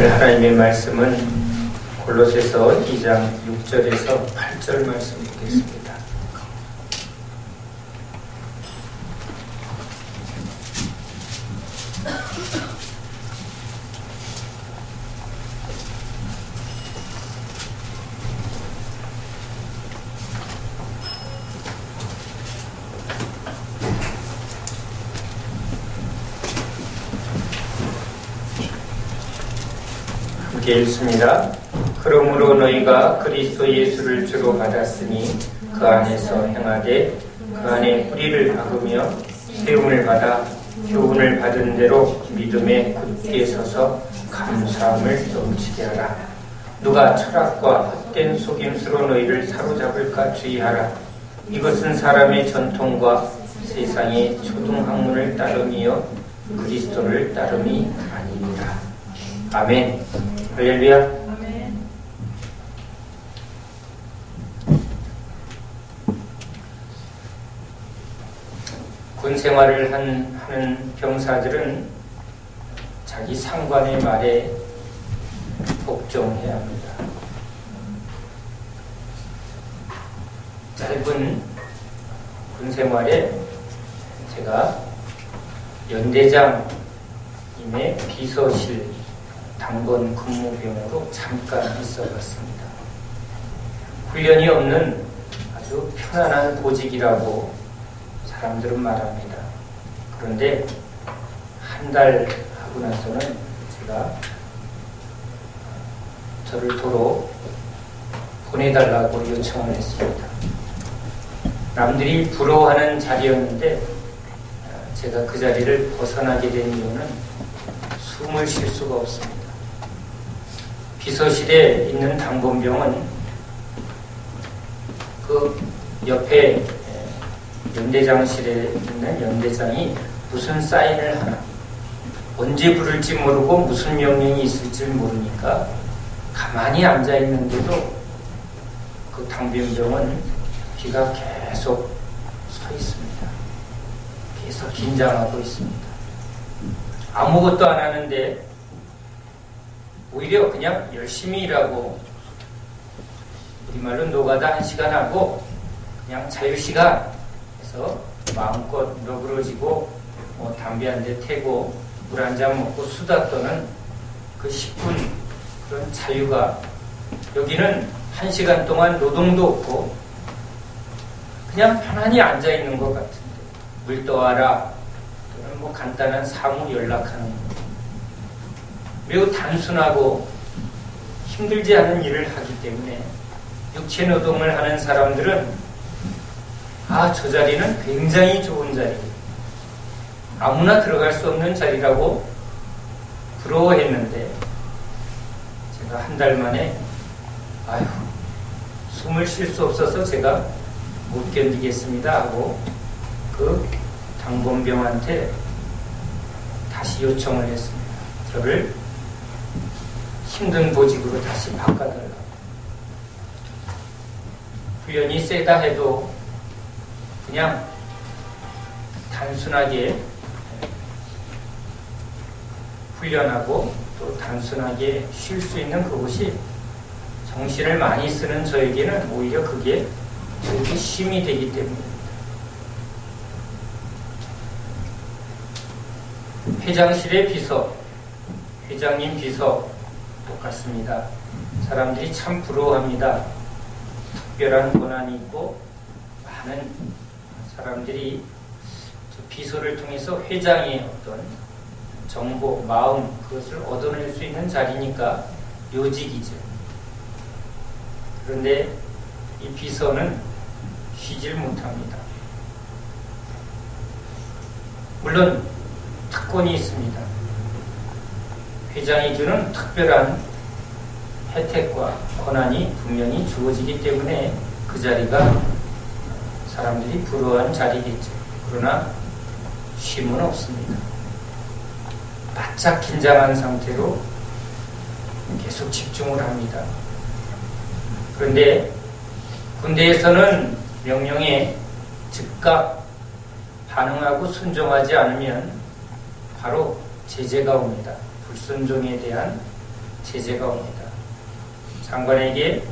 오늘 하나님의 말씀은 골로새서 2장 6절에서 8절 말씀 보겠습니다. 함께 읽습니다. 그러므로 너희가 그리스도 예수를 주로 받았으니 그 안에서 행하되 그 안에 뿌리를 박으며 세움을 받아 교훈을 받은 대로 믿음에 굳게 서서 감사함을 넘치게 하라. 누가 철학과 헛된 속임수로 너희를 사로잡을까 주의하라. 이것은 사람의 전통과 세상의 초등학문을 따름이요 그리스도를 따름이 아니니라. 아멘. 할렐루야. 아멘. 군 생활을 하는 병사들은 자기 상관의 말에 복종해야 합니다. 짧은 군 생활에 제가 연대장님의 비서실 당번 근무병으로 잠깐 있어봤습니다. 훈련이 없는 아주 편안한 보직이라고 사람들은 말합니다. 그런데 한 달 하고 나서는 제가 저를 도로 보내달라고 요청을 했습니다. 남들이 부러워하는 자리였는데 제가 그 자리를 벗어나게 된 이유는 숨을 쉴 수가 없습니다. 비서실에 있는 당번병은 그 옆에 연대장실에 있는 연대장이 무슨 사인을 하나, 언제 부를지 모르고 무슨 명령이 있을지 모르니까 가만히 앉아 있는데도 그 당번병은 귀가 계속 서 있습니다. 계속 긴장하고 있습니다. 아무것도 안 하는데 오히려 그냥 열심히 일하고, 우리말로 노가다 1시간 하고 그냥 자유시간 해서 마음껏 너그러지고 담배 한 대 태고 물 한 잔 먹고 수다 떠는 그 10분 그런 자유가 여기는 1시간 동안 노동도 없고 그냥 편안히 앉아 있는 것 같은데, 물 떠와라 또는 뭐 간단한 사무 연락하는 거, 매우 단순하고 힘들지 않은 일을 하기 때문에 육체 노동을 하는 사람들은 저 자리는 굉장히 좋은 자리, 아무나 들어갈 수 없는 자리라고 부러워했는데, 제가 한 달 만에 숨을 쉴 수 없어서 제가 못 견디겠습니다 하고 그 당번병한테 다시 요청을 했습니다. 저를 힘든 보직으로 다시 바꿔달라고. 훈련이 세다 해도 그냥 단순하게 훈련하고 또 단순하게 쉴 수 있는 그곳이 정신을 많이 쓰는 저에게는 오히려 그게 저에게 힘이 되기 때문입니다. 회장실의 비서, 회장님 비서 똑같습니다. 사람들이 참 부러워합니다. 특별한 권한이 있고 많은 사람들이 비서를 통해서 회장의 어떤 정보, 마음, 그것을 얻어낼 수 있는 자리니까 요직이죠. 그런데 이 비서는 쉬질 못합니다. 물론 특권이 있습니다. 회장이 주는 특별한 혜택과 권한이 분명히 주어지기 때문에 그 자리가 사람들이 부러워하는 자리겠죠. 그러나 쉼은 없습니다. 바짝 긴장한 상태로 계속 집중을 합니다. 그런데 군대에서는 명령에 즉각 반응하고 순종하지 않으면 바로 제재가 옵니다. 불순종에 대한 제재가 옵니다. 상관에게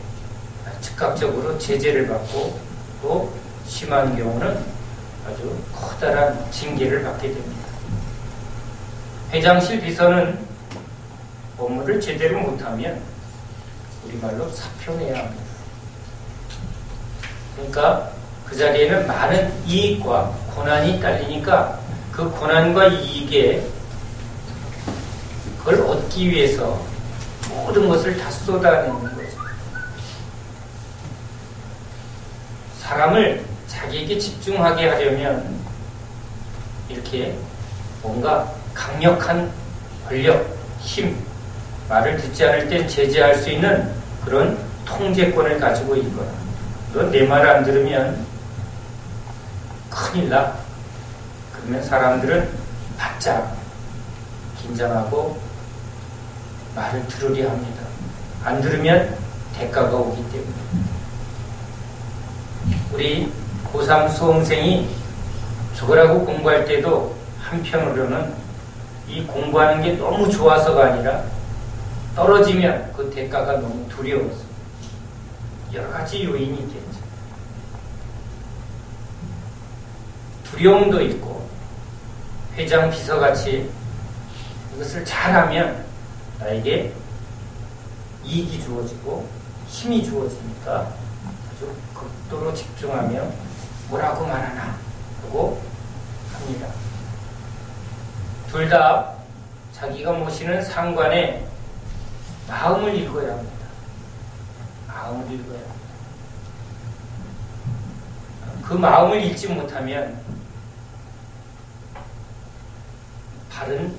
즉각적으로 제재를 받고 또 심한 경우는 아주 커다란 징계를 받게 됩니다. 회장실 비서는 업무를 제대로 못하면 우리말로 사표내야 합니다. 그러니까 그 자리에는 많은 이익과 고난이 딸리니까 그 고난과 이익에 그걸 얻기 위해서 모든 것을 다 쏟아내는 거죠. 사람을 자기에게 집중하게 하려면 이렇게 뭔가 강력한 권력, 힘, 말을 듣지 않을 땐 제재할 수 있는 그런 통제권을 가지고 있거나 너 내 말 안 들으면 큰일 나. 그러면 사람들은 바짝 긴장하고 말을 들으려 합니다. 안 들으면 대가가 오기 때문에. 우리 고3 수험생이 죽으라고 공부할 때도 한편으로는 이 공부하는 게 너무 좋아서가 아니라 떨어지면 그 대가가 너무 두려워서 여러 가지 요인이 있겠죠. 두려움도 있고 회장 비서같이 이것을 잘하면 나에게 이익이 주어지고 힘이 주어지니까 아주 극도로 집중하며 뭐라고 말하나 하고 합니다. 둘 다 자기가 모시는 상관의 마음을 읽어야 합니다. 마음을 읽어야 합니다. 그 마음을 읽지 못하면 바른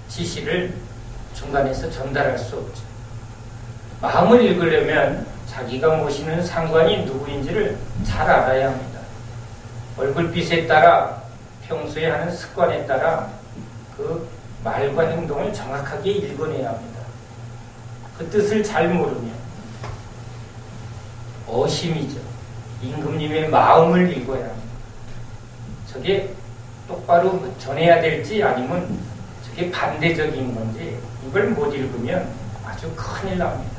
지시를 중간에서 전달할 수 없죠. 마음을 읽으려면 자기가 모시는 상관이 누구인지를 잘 알아야 합니다. 얼굴빛에 따라 평소에 하는 습관에 따라 그 말과 행동을 정확하게 읽어내야 합니다. 그 뜻을 잘 모르면 어심이죠. 임금님의 마음을 읽어야 합니다. 저게 똑바로 전해야 될지 아니면 저게 반대적인 건지 이걸 못 읽으면 아주 큰일 납니다.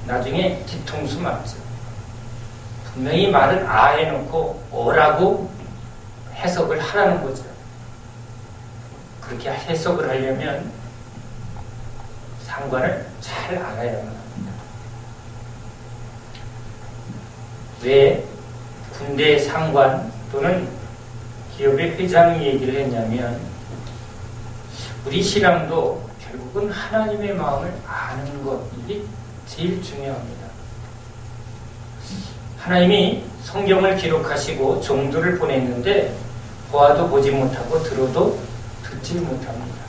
나중에 뒤통수 맞죠. 분명히 말을 아 해놓고 어라고 해석을 하라는 거죠. 그렇게 해석을 하려면 상관을 잘 알아야만 합니다. 왜 군대 상관 또는 기업의 회장이 얘기를 했냐면 우리 신앙도 결국은 하나님의 마음을 아는 것, 이게 제일 중요합니다. 하나님이 성경을 기록하시고 종들을 보냈는데 보아도 보지 못하고 들어도 듣지 못합니다.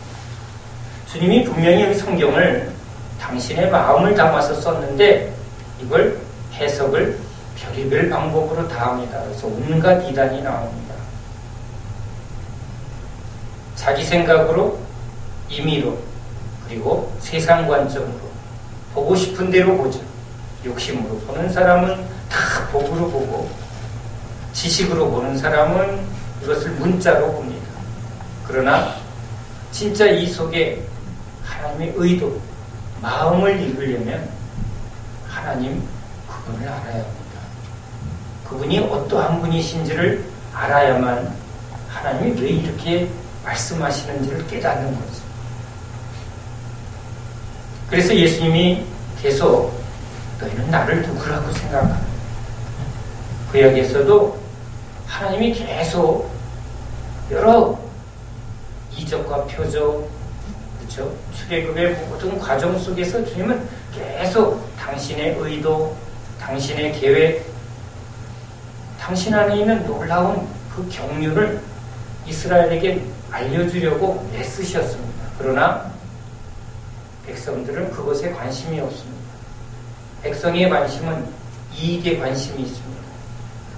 주님이 분명히 성경을 당신의 마음을 담아서 썼는데 이걸 해석을 별의별 방법으로 다 합니다. 그래서 온갖 이단이 나옵니다. 자기 생각으로, 임의로, 그리고 세상 관점으로 보고 싶은 대로 보죠. 욕심으로 보는 사람은 다 복으로 보고 지식으로 보는 사람은 이것을 문자로 봅니다. 그러나 진짜 이 속에 하나님의 의도, 마음을 읽으려면 하나님 그분을 알아야 합니다. 그분이 어떠한 분이신지를 알아야만 하나님이 왜 이렇게 말씀하시는지를 깨닫는 거죠. 그래서 예수님이 계속 너희는 나를 누구라고 생각하나? 구약에서도 하나님이 계속 여러 이적과 표적, 그렇죠? 출애굽의 모든 과정 속에서 주님은 계속 당신의 의도, 당신의 계획, 당신 안에 있는 놀라운 그 경륜을 이스라엘에게 알려주려고 애쓰셨습니다. 그러나 백성들은 그것에 관심이 없습니다. 백성의 관심은 이익에 관심이 있습니다.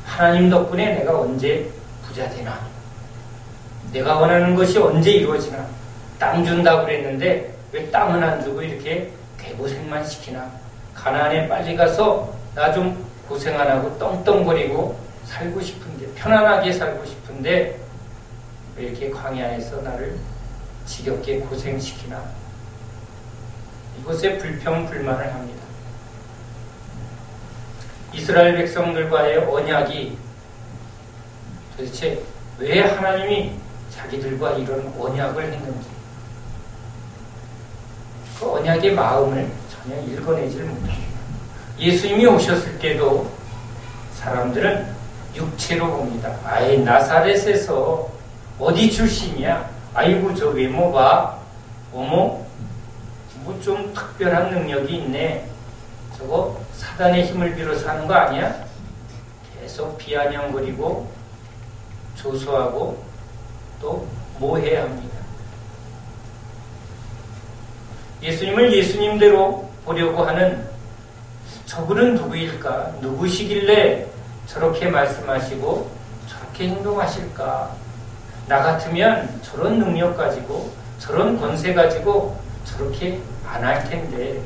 하나님 덕분에 내가 언제 부자 되나? 내가 원하는 것이 언제 이루어지나? 땅 준다고 그랬는데 왜 땅은 안 주고 이렇게 개고생만 시키나? 가나안에 빨리 가서 나 좀 고생 안 하고 떵떵거리고 살고 싶은데, 편안하게 살고 싶은데 왜 이렇게 광야에서 나를 지겹게 고생시키나? 이것에 불평불만을 합니다. 이스라엘 백성들과의 언약이 도대체 왜 하나님이 자기들과 이런 언약을 했는지, 그 언약의 마음을 전혀 읽어내질 못합니다. 예수님이 오셨을 때도 사람들은 육체로 봅니다. 아이, 나사렛에서 어디 출신이야? 아이고, 저 외모 봐. 어머, 뭐 좀 특별한 능력이 있네. 저거 사단의 힘을 빌어서 하는 거 아니야? 계속 비아냥거리고 조소하고 또 모해합니다. 예수님을 예수님대로 보려고 하는 저분은 누구일까? 누구시길래 저렇게 말씀하시고 저렇게 행동하실까? 나 같으면 저런 능력 가지고 저런 권세 가지고 저렇게 안 할 텐데,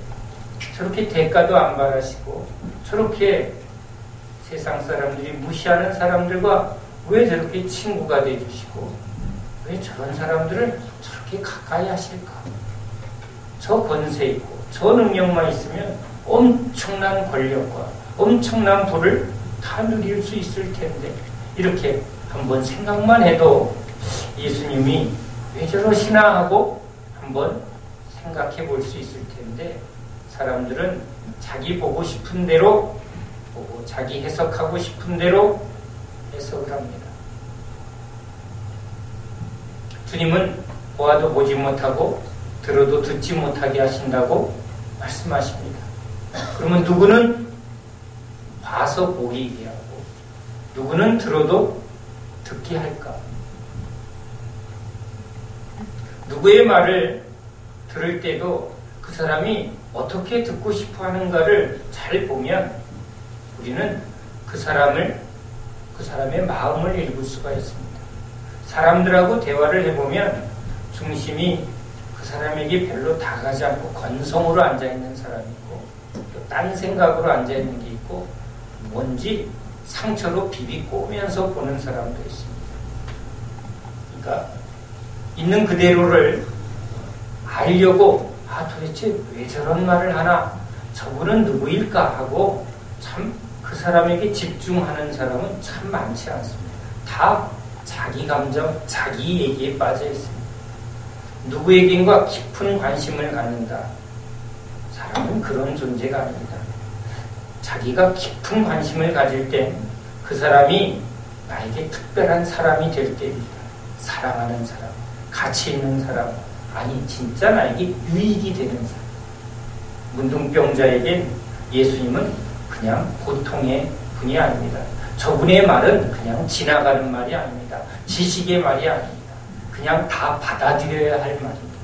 저렇게 대가도 안 바라시고 저렇게 세상 사람들이 무시하는 사람들과 왜 저렇게 친구가 돼주시고 왜 저런 사람들을 저렇게 가까이 하실까? 저 권세 있고 저 능력만 있으면 엄청난 권력과 엄청난 부를 다 누릴 수 있을 텐데, 이렇게 한번 생각만 해도 예수님이 왜 저러시나 하고 한번 생각해 볼 수 있을 텐데, 사람들은 자기 보고 싶은 대로 보고 자기 해석하고 싶은 대로 해석을 합니다. 주님은 보아도 보지 못하고 들어도 듣지 못하게 하신다고 말씀하십니다. 그러면 누구는 봐서 보이게 하고 누구는 들어도 듣게 할까? 누구의 말을 들을 때도 그 사람이 어떻게 듣고 싶어 하는가를 잘 보면 우리는 그 사람의 마음을 읽을 수가 있습니다. 사람들하고 대화를 해보면 중심이 그 사람에게 별로 다가가지 않고 건성으로 앉아있는 사람이 있고, 또 딴 생각으로 앉아있는 게 있고, 뭔지 상처로 비비꼬면서 보는 사람도 있습니다. 그러니까 있는 그대로를 알려고 도대체 왜 저런 말을 하나, 저분은 누구일까 하고 참 그 사람에게 집중하는 사람은 참 많지 않습니다. 다 자기 감정, 자기 얘기에 빠져 있습니다. 누구에겐가 깊은 관심을 갖는다. 사람은 그런 존재가 아닙니다. 자기가 깊은 관심을 가질 땐 그 사람이 나에게 특별한 사람이 될 때입니다. 사랑하는 사람, 가치 있는 사람, 아니 진짜 나에게 유익이 되는 사람. 문둥병자에겐 예수님은 그냥 보통의 분이 아닙니다. 저분의 말은 그냥 지나가는 말이 아닙니다. 지식의 말이 아닙니다. 그냥 다 받아들여야 할 말입니다.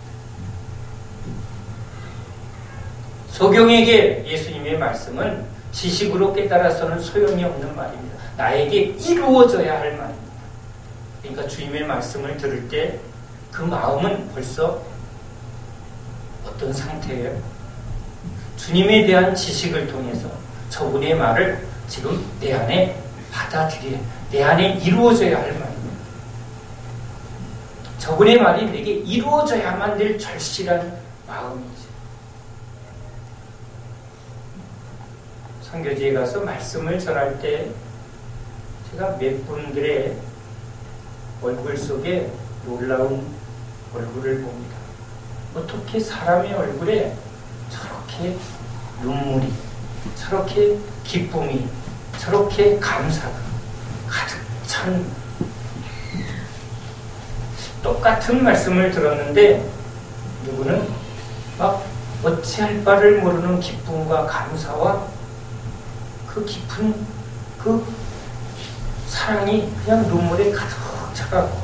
소경에게 예수님의 말씀은 지식으로 깨달아서는 소용이 없는 말입니다. 나에게 이루어져야 할 말입니다. 그러니까 주님의 말씀을 들을 때 그 마음은 벌써 어떤 상태예요? 주님에 대한 지식을 통해서 저분의 말을 지금 내 안에 받아들여야, 내 안에 이루어져야 할 말입니다. 저분의 말이 내게 이루어져야만 될 절실한 마음이죠. 선교지에 가서 말씀을 전할 때 제가 몇 분들의 얼굴 속에 놀라운 얼굴을 봅니다. 어떻게 사람의 얼굴에 저렇게 눈물이, 저렇게 기쁨이, 저렇게 감사가 가득 찬, 똑같은 말씀을 들었는데 누구는 막 어찌할 바를 모르는 기쁨과 감사와 그 깊은 그 사랑이 그냥 눈물에 가득 차가고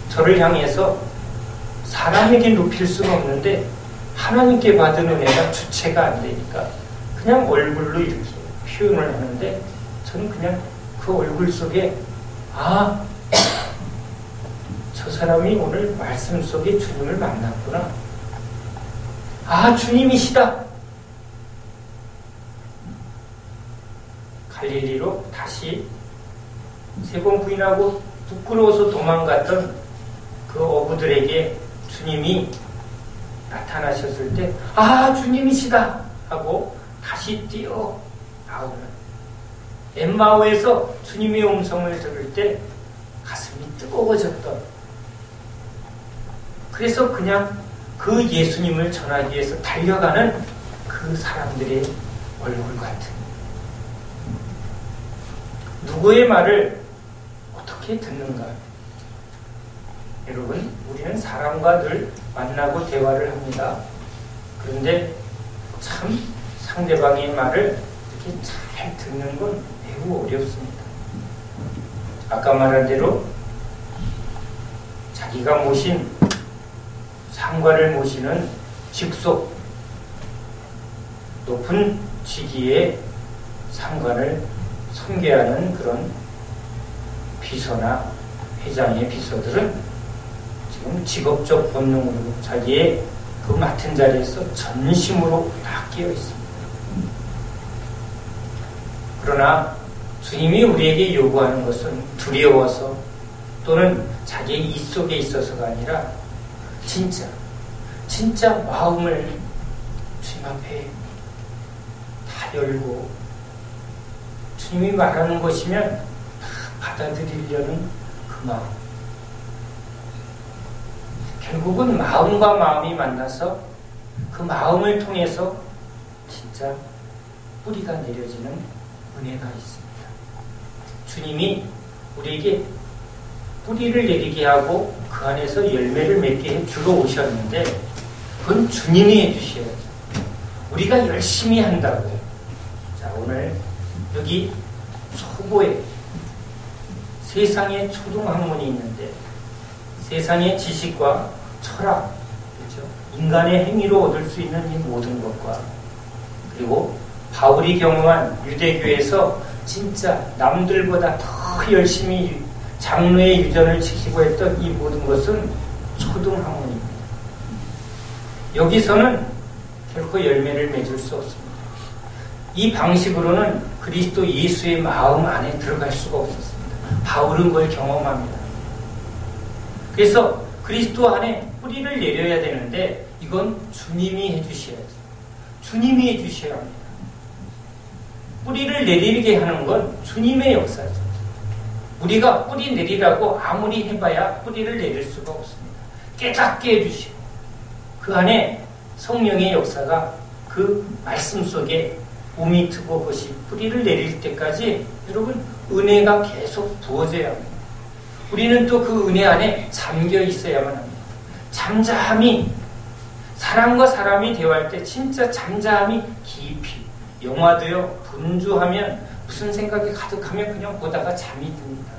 저를 향해서 사람에게 눕힐 수는 없는데 하나님께 받은 은혜가 주체가 안 되니까 그냥 얼굴로 이렇게 표현을 하는데, 저는 그냥 그 얼굴 속에 저 사람이 오늘 말씀 속에 주님을 만났구나. 주님이시다. 갈릴리로 다시 3번 부인하고 부끄러워서 도망갔던 그 어부들에게 주님이 나타나셨을 때, 아, 주님이시다! 하고 다시 뛰어 나오는, 엠마오에서 주님의 음성을 들을 때 가슴이 뜨거워졌던, 그래서 그냥 그 예수님을 전하기 위해서 달려가는 그 사람들의 얼굴 같은, 누구의 말을 어떻게 듣는가? 여러분, 우리는 사람과 늘 만나고 대화를 합니다. 그런데 참 상대방의 말을 이렇게 잘 듣는 건 매우 어렵습니다. 아까 말한 대로 자기가 모신 상관을 모시는 직속 높은 직위의 상관을 섬겨하는 그런 비서나 회장의 비서들은 지금 직업적 본능으로 자기의 그 맡은 자리에서 전심으로 다 끼어 있습니다. 그러나 주님이 우리에게 요구하는 것은 두려워서 또는 자기의 이 속에 있어서가 아니라 진짜 마음을 주님 앞에 다 열고 주님이 말하는 것이면 다 받아들이려는 그 마음. 결국은 마음과 마음이 만나서 그 마음을 통해서 진짜 뿌리가 내려지는 은혜가 있습니다. 주님이 우리에게 뿌리를 내리게 하고 그 안에서 열매를 맺게 해 주러 오셨는데 그건 주님이 해주셔야죠. 우리가 열심히 한다고. 자, 오늘 여기 초보에 세상에 초등학문이 있는데 세상의 지식과 철학, 그렇죠? 인간의 행위로 얻을 수 있는 이 모든 것과 그리고 바울이 경험한 유대교에서 진짜 남들보다 더 열심히 장로의 유전을 지키고 했던 이 모든 것은 초등학문입니다. 여기서는 결코 열매를 맺을 수 없습니다. 이 방식으로는 그리스도 예수의 마음 안에 들어갈 수가 없었습니다. 바울은 그걸 경험합니다. 그래서 그리스도 안에 뿌리를 내려야 되는데 이건 주님이 해주셔야죠. 주님이 해주셔야 합니다. 뿌리를 내리게 하는 건 주님의 역사죠. 우리가 뿌리 내리라고 아무리 해봐야 뿌리를 내릴 수가 없습니다. 깨닫게 해주시고 그 안에 성령의 역사가 그 말씀 속에 몸이 트고 것이 뿌리를 내릴 때까지 여러분 은혜가 계속 부어져야 합니다. 우리는 또 그 은혜 안에 잠겨 있어야만 합니다. 잠잠히 사람과 사람이 대화할 때 진짜 잠잠히 깊이 영화도요 분주하면 무슨 생각이 가득하면 그냥 보다가 잠이 듭니다.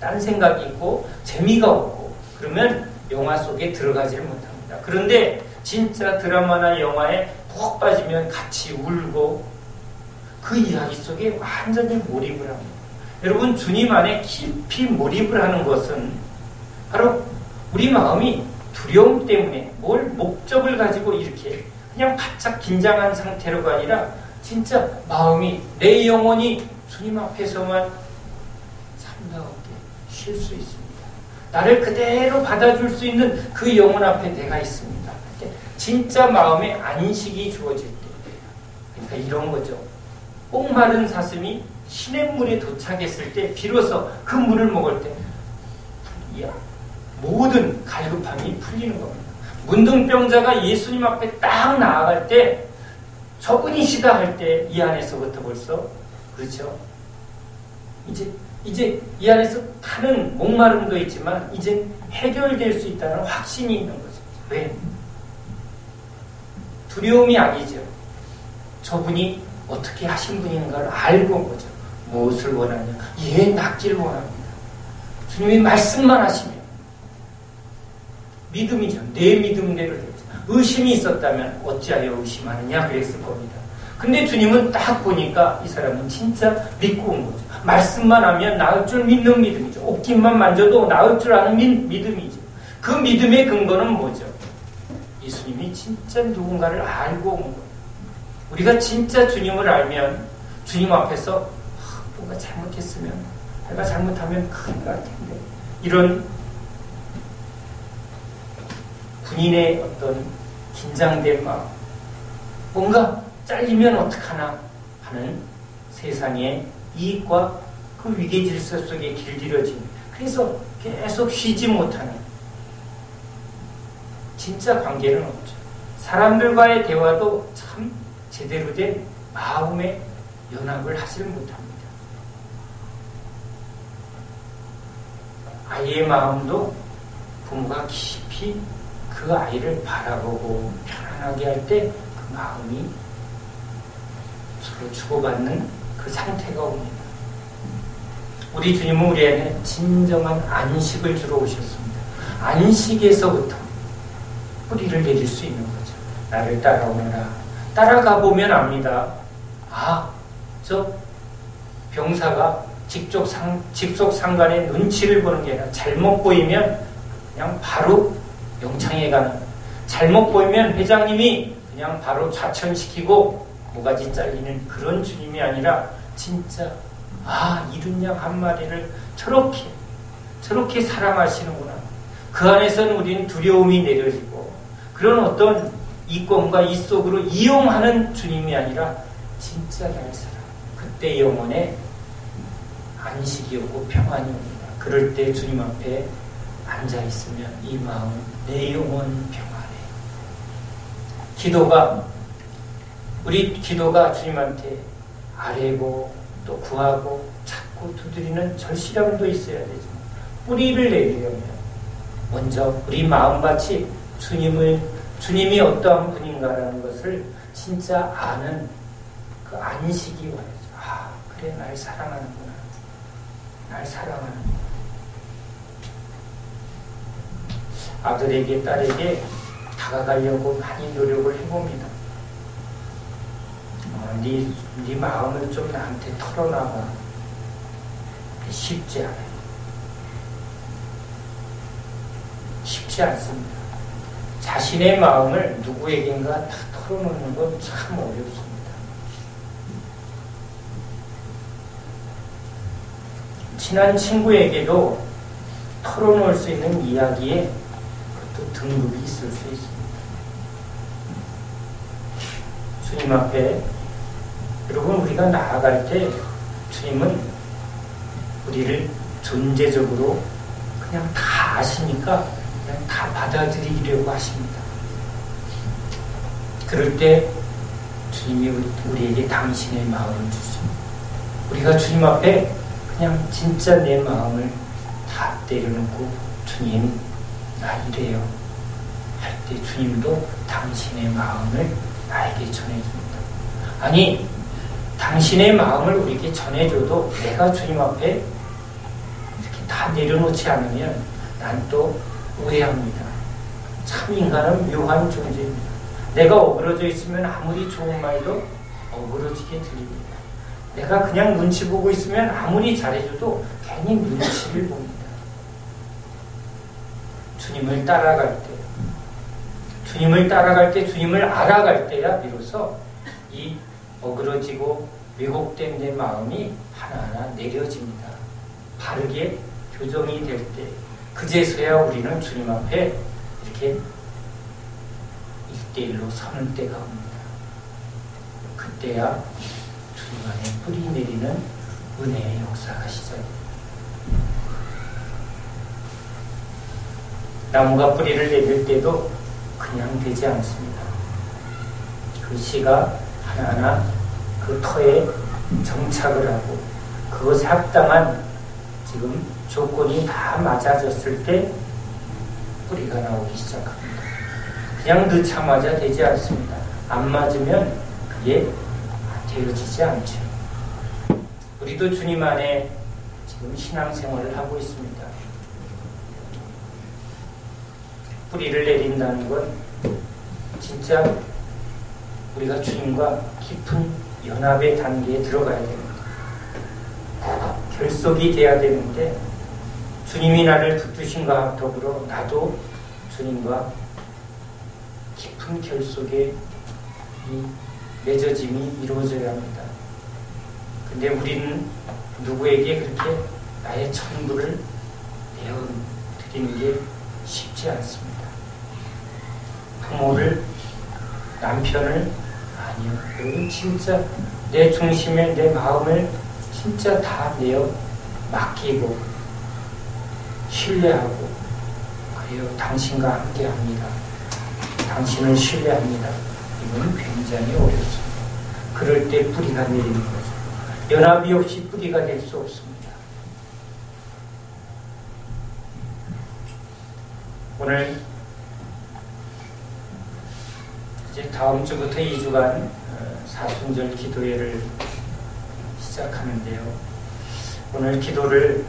딴 생각이 있고 재미가 없고 그러면 영화 속에 들어가지를 못합니다. 그런데 진짜 드라마나 영화에 푹 빠지면 같이 울고 그 이야기 속에 완전히 몰입을 합니다. 여러분 주님 안에 깊이 몰입을 하는 것은 바로 우리 마음이 두려움 때문에 뭘 목적을 가지고 이렇게 그냥 바짝 긴장한 상태로가 아니라 진짜 마음이 내 영혼이 주님 앞에서만 참다롭게 쉴 수 있습니다. 나를 그대로 받아줄 수 있는 그 영혼 앞에 내가 있습니다. 진짜 마음에 안식이 주어질 때 그러니까 이런 거죠. 목마른 사슴이 시냇물에 도착했을 때 비로소 그 물을 먹을 때 모든 갈급함이 풀리는 겁니다. 문둥병자가 예수님 앞에 딱 나아갈 때 저분이시다 할 때 이 안에서부터 벌써 그렇죠. 이제 이 안에서 타는 목마름도 있지만 이제 해결될 수 있다는 확신이 있는 거죠. 왜? 두려움이 아니죠. 저분이 어떻게 하신 분인가를 알고 온 거죠. 무엇을 원하냐? 낫기를 원합니다. 주님이 말씀만 하시면 믿음이죠. 내 믿음대로 되죠. 의심이 있었다면 어찌하여 의심하느냐 그랬을 겁니다. 근데 주님은 딱 보니까 이 사람은 진짜 믿고 온 거죠. 말씀만 하면 나을 줄 믿는 믿음이죠. 옷깃만 만져도 나을 줄 아는 믿음이죠. 그 믿음의 근거는 뭐죠? 예수님이 진짜 누군가를 알고 온 거예요. 우리가 진짜 주님을 알면 주님 앞에서 뭔가 잘못했으면 내가 잘못하면 큰일 날 텐데 이런 군인의 어떤 긴장된 마음, 뭔가 잘리면 어떡하나 하는 세상의 이익과 그 위계 질서 속에 길들여진, 그래서 계속 쉬지 못하는 진짜 관계는 없죠. 사람들과의 대화도 참 제대로 된 마음의 연합을 하지 못합니다. 아이의 마음도 부모가 깊이 그 아이를 바라보고 편안하게 할 때 그 마음이 서로 주고받는 그 상태가 옵니다. 우리 주님은 우리에게 진정한 안식을 주러 오셨습니다. 안식에서부터 뿌리를 내릴 수 있는 거죠. 나를 따라오너라. 따라가 보면 압니다. 저 병사가 직속상간의 눈치를 보는 게 아니라 잘못 보이면 그냥 바로 영창에 가는, 잘못 보이면 회장님이 그냥 바로 좌천시키고 모가지 잘리는 그런 주님이 아니라 진짜 이른 양 한 마리를 저렇게 사랑하시는구나. 그 안에서는 우리는 두려움이 내려지고 그런 어떤 이권과 이 속으로 이용하는 주님이 아니라 진짜 날 사랑. 그때 영혼에 안식이 오고 평안이 옵니다. 그럴 때 주님 앞에 앉아있으면 이 마음, 내 영혼 평안해. 우리 기도가 주님한테 아뢰고 또 구하고 찾고 두드리는 절실함도 있어야 되죠. 뿌리를 내리려면 먼저 우리 마음밭이 주님이 어떠한 분인가라는 것을 진짜 아는 그 안식이 와야죠. 그래, 날 사랑하는구나. 날 사랑하는구나. 아들에게, 딸에게 다가가려고 많이 노력을 해봅니다. 네 마음을 좀 나한테 털어놔봐. 쉽지 않아요. 쉽지 않습니다. 자신의 마음을 누구에겐가 다 털어놓는 건 참 어렵습니다. 친한 친구에게도 털어놓을 수 있는 이야기에 또 등급이 있을 수 있습니다. 주님 앞에, 여러분, 우리가 나아갈 때 주님은 우리를 존재적으로 그냥 다 아시니까 그냥 다 받아들이려고 하십니다. 그럴 때 주님이 우리에게 당신의 마음을 주십니다. 우리가 주님 앞에 그냥 진짜 내 마음을 다 내려놓고 주님, 나 이래요 할 때 주님도 당신의 마음을 나에게 전해줍니다. 아니, 당신의 마음을 우리에게 전해줘도 내가 주님 앞에 이렇게 다 내려놓지 않으면 난 또 오해합니다. 참 인간은 묘한 존재입니다. 내가 어그러져 있으면 아무리 좋은 말도 어그러지게 들립니다. 내가 그냥 눈치 보고 있으면 아무리 잘해줘도 괜히 눈치를 봅니다. 주님을 따라갈 때, 주님을 알아갈 때야 비로소 이 어그러지고 왜곡된 내 마음이 하나하나 내려집니다. 바르게 교정이 될 때, 그제서야 우리는 주님 앞에 이렇게 1대1로 서는 때가 옵니다. 그때야 주님 안에 뿌리 내리는 은혜의 역사가 시작됩니다. 나무가 뿌리를 내릴 때도 그냥 되지 않습니다. 그 씨가 하나하나 그 터에 정착을 하고 그것에 합당한 지금 조건이 다 맞아졌을 때 뿌리가 나오기 시작합니다. 그냥 넣자마자 되지 않습니다. 안 맞으면 그게 되어지지 않죠. 우리도 주님 안에 지금 신앙생활을 하고 있습니다. 뿌리를 내린다는 건 진짜 우리가 주님과 깊은 연합의 단계에 들어가야 됩니다. 결속이 돼야 되는데 주님이 나를 붙드신과 더불어 나도 주님과 깊은 결속에 이 맺어짐이 이루어져야 합니다. 근데 우리는 누구에게 그렇게 나의 전부를 내어드리는 게 쉽지 않습니다. 부모를 남편을 아니요. 여러분 진짜 내 중심에 내 마음을 진짜 다 내어 맡기고 신뢰하고 그래요. 당신과 함께합니다. 당신을 신뢰합니다. 이건 굉장히 어렵습니다. 그럴 때 뿌리가 내리는 거죠. 연합이 없이 뿌리가 될 수 없습니다. 오늘 이제 다음 주부터 2주간 사순절 기도회를 시작하는데요. 오늘 기도를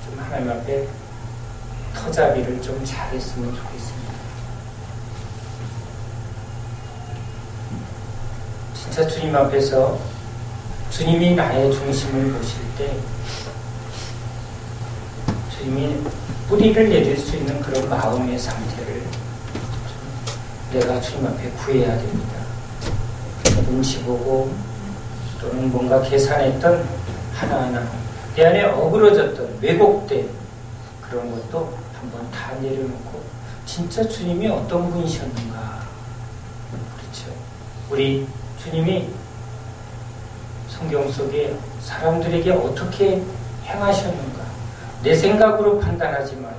좀 하나님 앞에 터잡이를 좀 잘했으면 좋겠습니다. 진짜 주님 앞에서 주님이 나의 중심을 보실 때 주님이 뿌리를 내릴 수 있는 그런 마음의 상태를 내가 주님 앞에 구해야 됩니다. 눈치 보고 또는 뭔가 계산했던 하나하나 내 안에 어그러졌던 왜곡된 그런 것도 한번 다 내려놓고 진짜 주님이 어떤 분이셨는가. 그렇죠. 우리 주님이 성경 속에 사람들에게 어떻게 행하셨는가. 내 생각으로 판단하지 말고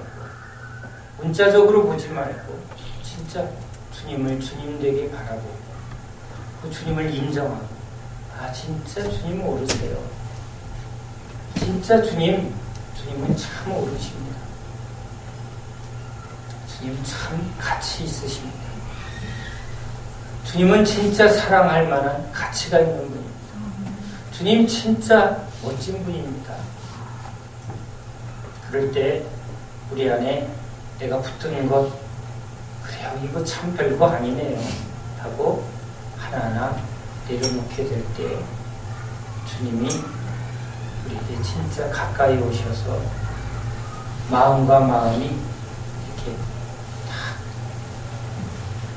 문자적으로 보지 말고 진짜 주님을 주님되게 바라보고 그 주님을 인정하고 진짜 주님 오르세요. 진짜 주님은 참 오르십니다. 주님 참 가치 있으십니다. 주님은 진짜 사랑할 만한 가치가 있는 분입니다. 주님 진짜 멋진 분입니다. 그럴 때 우리 안에 내가 붙드는 것 그래요. 이거 참 별거 아니네요. 하고 하나하나 내려놓게 될 때 주님이 우리에게 진짜 가까이 오셔서 마음과 마음이 이렇게 딱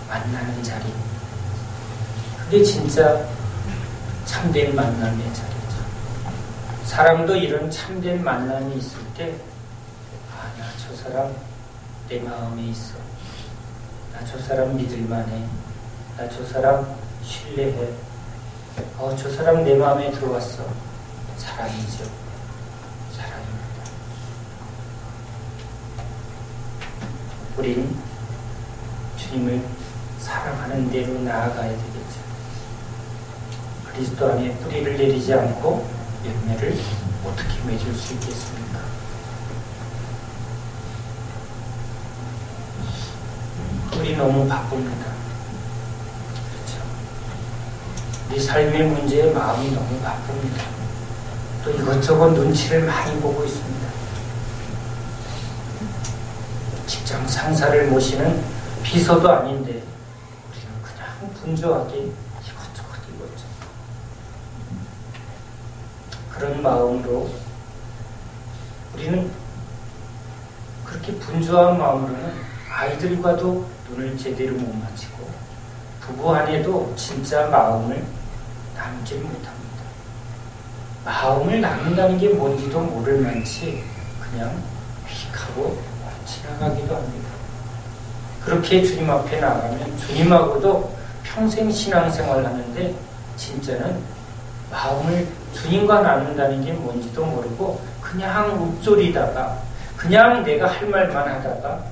만나는 자리. 그게 진짜 참된 만남의 자리죠. 사람도 이런 참된 만남이 있을 때 나 저 사람 내 마음에 있어. 나 저 사람 믿을만해. 나 저 사람 신뢰해. 저 사람 내 마음에 들어왔어. 사랑이죠. 사랑입니다. 우린 주님을 사랑하는 대로 나아가야 되겠죠. 그리스도 안에 뿌리를 내리지 않고 열매를 어떻게 맺을 수 있겠습니까? 우리 너무 바쁩니다. 그렇죠. 우리 삶의 문제에 마음이 너무 바쁩니다. 또 이것저것 눈치를 많이 보고 있습니다. 직장 상사를 모시는 비서도 아닌데 우리는 그냥 분주하게 이것저것 그런 마음으로 우리는 그렇게 분주한 마음으로는 아이들과도 눈을 제대로 못 맞추고 부부 안에도 진짜 마음을 나누지 못합니다. 마음을 나눈다는 게 뭔지도 모를 만치 그냥 휙하고 지나가기도 합니다. 그렇게 주님 앞에 나가면 주님하고도 평생 신앙생활을 하는데 진짜는 마음을 주님과 나눈다는 게 뭔지도 모르고 그냥 읊조리다가 그냥 내가 할 말만 하다가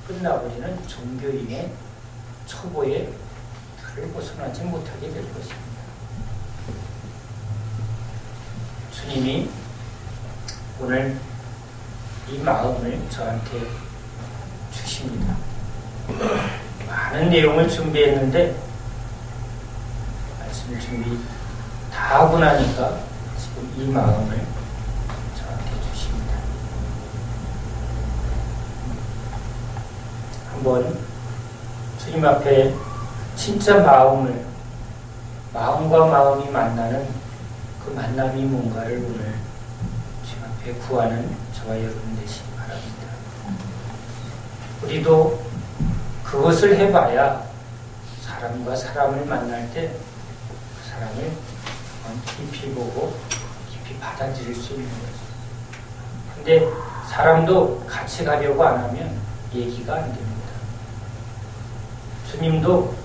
끝나버리는 종교인의 초보의 틀을 벗어나지 못하게 될 것입니다. 주님이 오늘 이 마음을 저한테 주십니다. 많은 내용을 준비했는데 말씀 준비 다 하고 나니까 지금 이 마음을 저한테 주십니다. 한번 주님 앞에 진짜 마음과 마음이 만나는 그 만남이 뭔가를 오늘 주님 앞에 구하는 저와 여러분 되시기 바랍니다. 우리도 그것을 해봐야 사람과 사람을 만날 때 그 사람을 깊이 보고 깊이 받아들일 수 있는 거죠. 근데 사람도 같이 가려고 안 하면 얘기가 안 됩니다. 주님도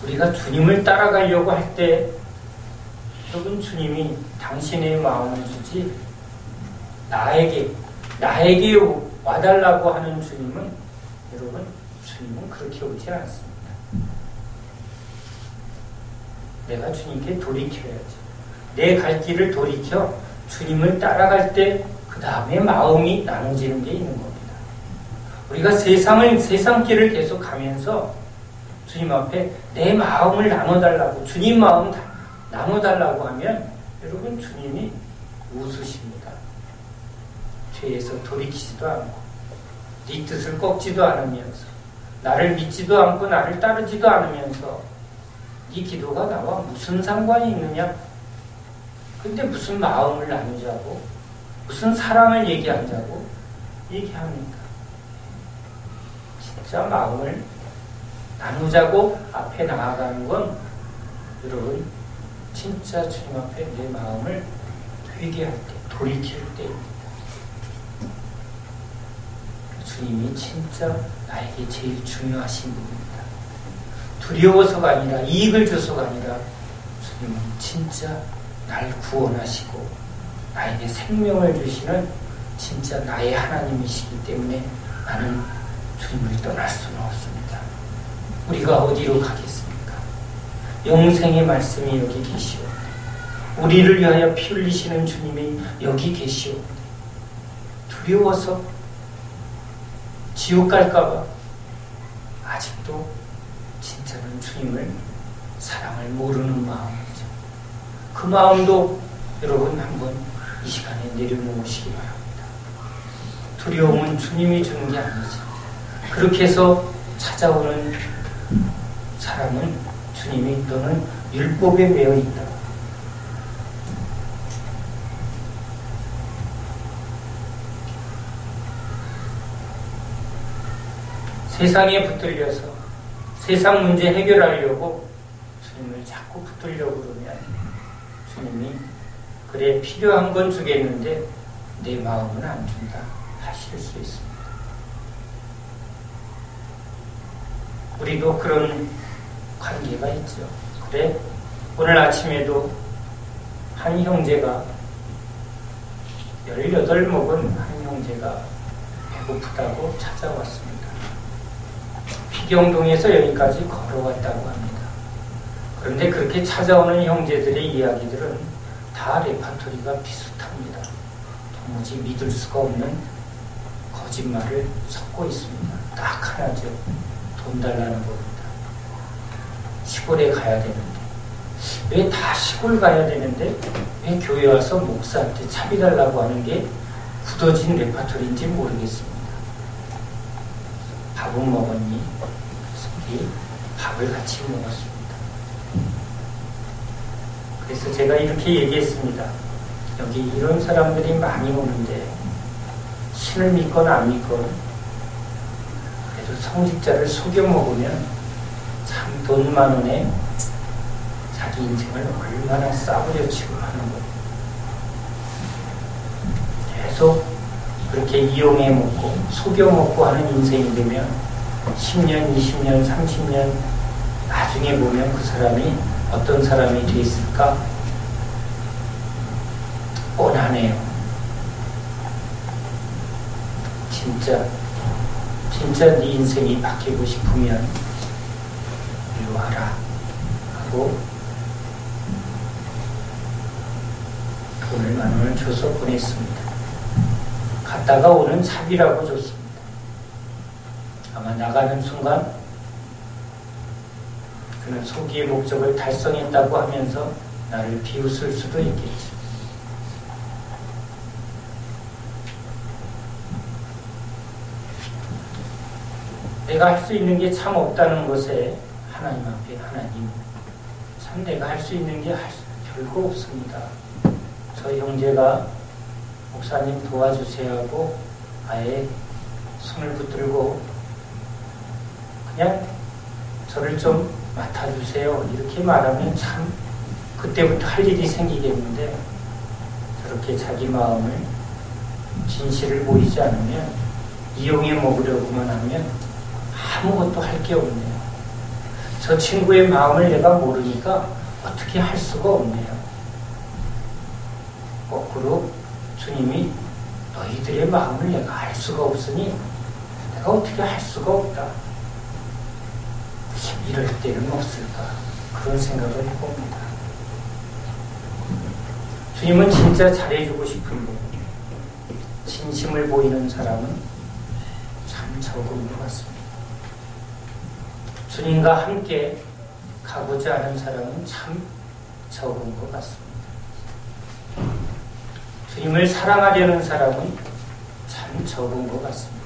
우리가 주님을 따라가려고 할 때 여러분 주님이 당신의 마음을 주지 나에게 와달라고 하는 주님은 여러분 주님은 그렇게 오지 않습니다. 내가 주님께 돌이켜야지. 내 갈 길을 돌이켜 주님을 따라갈 때 그 다음에 마음이 나눠지는 게 있는 겁니다. 우리가 세상 길을 계속 가면서 주님 앞에 내 마음을 나눠달라고, 주님 마음 나눠달라고 하면 여러분 주님이 웃으십니다. 죄에서 돌이키지도 않고 네 뜻을 꺾지도 않으면서 나를 믿지도 않고 나를 따르지도 않으면서 네 기도가 나와 무슨 상관이 있느냐? 근데 무슨 마음을 나누자고, 무슨 사랑을 얘기하자고 얘기합니까? 진짜 마음을 나누자고 앞에 나아가는 건 여러분 진짜 주님 앞에 내 마음을 회개할 때, 돌이킬 때입니다. 주님이 진짜 나에게 제일 중요하신 분입니다. 두려워서가 아니라, 이익을 줘서가 아니라 주님은 진짜 날 구원하시고 나에게 생명을 주시는 진짜 나의 하나님이시기 때문에 나는 주님을 떠날 수는 없습니다. 우리가 어디로 가겠습니까? 영생의 말씀이 여기 계시오니, 우리를 위하여 피 흘리시는 주님이 여기 계시오니, 두려워서 지옥 갈까봐 아직도 진짜는 주님을 사랑을 모르는 마음이죠. 그 마음도 여러분 한번 이 시간에 내려놓으시기 바랍니다. 두려움은 주님이 주는 게 아니죠. 그렇게 해서 찾아오는 사람은 주님이 너는 율법에 매여 있다. 세상에 붙들려서 세상 문제 해결하려고 주님을 자꾸 붙들려고 그러면 주님이 그래 필요한 건 주겠는데 내 마음은 안 준다 하실 수 있습니다. 우리도 그런 관계가 있죠. 그래 오늘 아침에도 한 형제가 18 먹은 한 형제가 배고프다고 찾아왔습니다. 비경동에서 여기까지 걸어왔다고 합니다. 그런데 그렇게 찾아오는 형제들의 이야기들은 다 레파토리가 비슷합니다. 도무지 믿을 수가 없는 거짓말을 섞고 있습니다. 딱 하나죠. 돈 달라는 겁니다. 시골에 가야 되는데 왜 다 시골 가야 되는데 왜 교회 와서 목사한테 차비 달라고 하는 게 굳어진 레파토리인지 모르겠습니다. 밥은 먹었니? 우리 밥을 같이 먹었습니다. 그래서 제가 이렇게 얘기했습니다. 여기 이런 사람들이 많이 오는데 신을 믿건 안 믿건 그래도 성직자를 속여 먹으면 참 돈 많으네 자기 인생을 얼마나 싸구려 취급하는 거예요. 계속 그렇게 이용해 먹고 속여 먹고 하는 인생이 되면 10년, 20년, 30년 나중에 보면 그 사람이 어떤 사람이 돼 있을까? 뻔하네요. 진짜 네 인생이 바뀌고 싶으면 이리 와라 하고 돈을 10,000원을 줘서 보냈습니다. 갔다가 오는 차비라고 줬습니다. 아마 나가는 순간 그는 소기의 목적을 달성했다고 하면서 나를 비웃을 수도 있겠지. 내가 할 수 있는 게 참 없다는 것에 하나님 앞에 하나님 참 내가 할 수 있는 게 별거 없습니다. 저 형제가 목사님 도와주세요 하고 아예 손을 붙들고 그냥 저를 좀 맡아주세요 이렇게 말하면 참 그때부터 할 일이 생기겠는데 저렇게 자기 마음을 진실을 보이지 않으면 이용해 먹으려고만 하면 아무것도 할 게 없네요. 저 친구의 마음을 내가 모르니까 어떻게 할 수가 없네요. 거꾸로 주님이 너희들의 마음을 내가 알 수가 없으니 내가 어떻게 할 수가 없다. 이럴 때는 없을까? 그런 생각을 해봅니다. 주님은 진짜 잘해주고 싶은데 진심을 보이는 사람은 참 적은 것 같습니다. 주님과 함께 가고자 하는 사람은 참 적은 것 같습니다. 주님을 사랑하려는 사람은 참 적은 것 같습니다.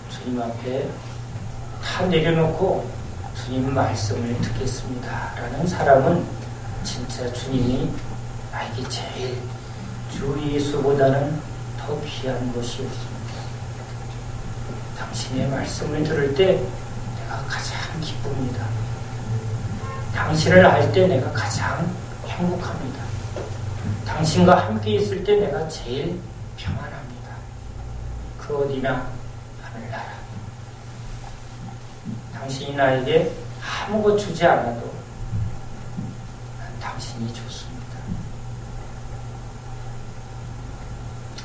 주님 앞에 다 내려놓고 주님 말씀을 듣겠습니다 라는 사람은 진짜 주님이 나에게 제일 주 예수보다는 더 귀한 것이 없습니다. 당신의 말씀을 들을 때 내가 가장 기쁩니다. 당신을 알 때 내가 가장 행복합니다. 당신과 함께 있을 때 내가 제일 평안합니다. 그 어디나 하늘나라. 당신이 나에게 아무것 주지 않아도 난 당신이 좋습니다.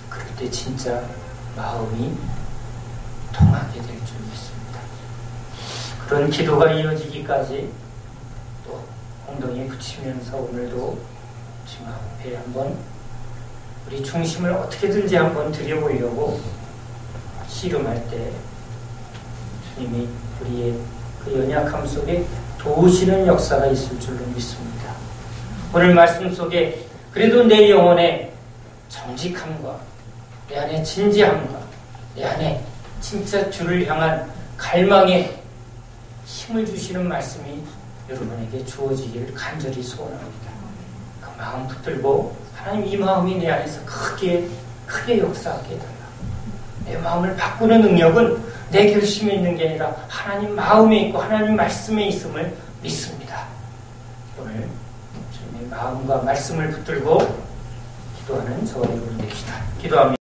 그럴 때 진짜 마음이 통하게 될 줄 믿습니다. 그런 기도가 이어지기까지 또 엉덩이에 붙이면서 오늘도 주님 앞에 한번 우리 중심을 어떻게든지 한번 드려보려고 씨름할 때 주님이 우리의 그 연약함 속에 도우시는 역사가 있을 줄로 믿습니다. 오늘 말씀 속에 그래도 내 영혼의 정직함과 내 안에 진지함과 내 안에 진짜 주를 향한 갈망에 힘을 주시는 말씀이 여러분에게 주어지기를 간절히 소원합니다. 그 마음 붙들고 하나님 이 마음이 내 안에서 크게 역사하게 해달라. 내 마음을 바꾸는 능력은 내 결심에 있는 게 아니라 하나님 마음에 있고 하나님 말씀에 있음을 믿습니다. 오늘 주님의 마음과 말씀을 붙들고 기도하는 저와 여러분 되시다. 기도합니다.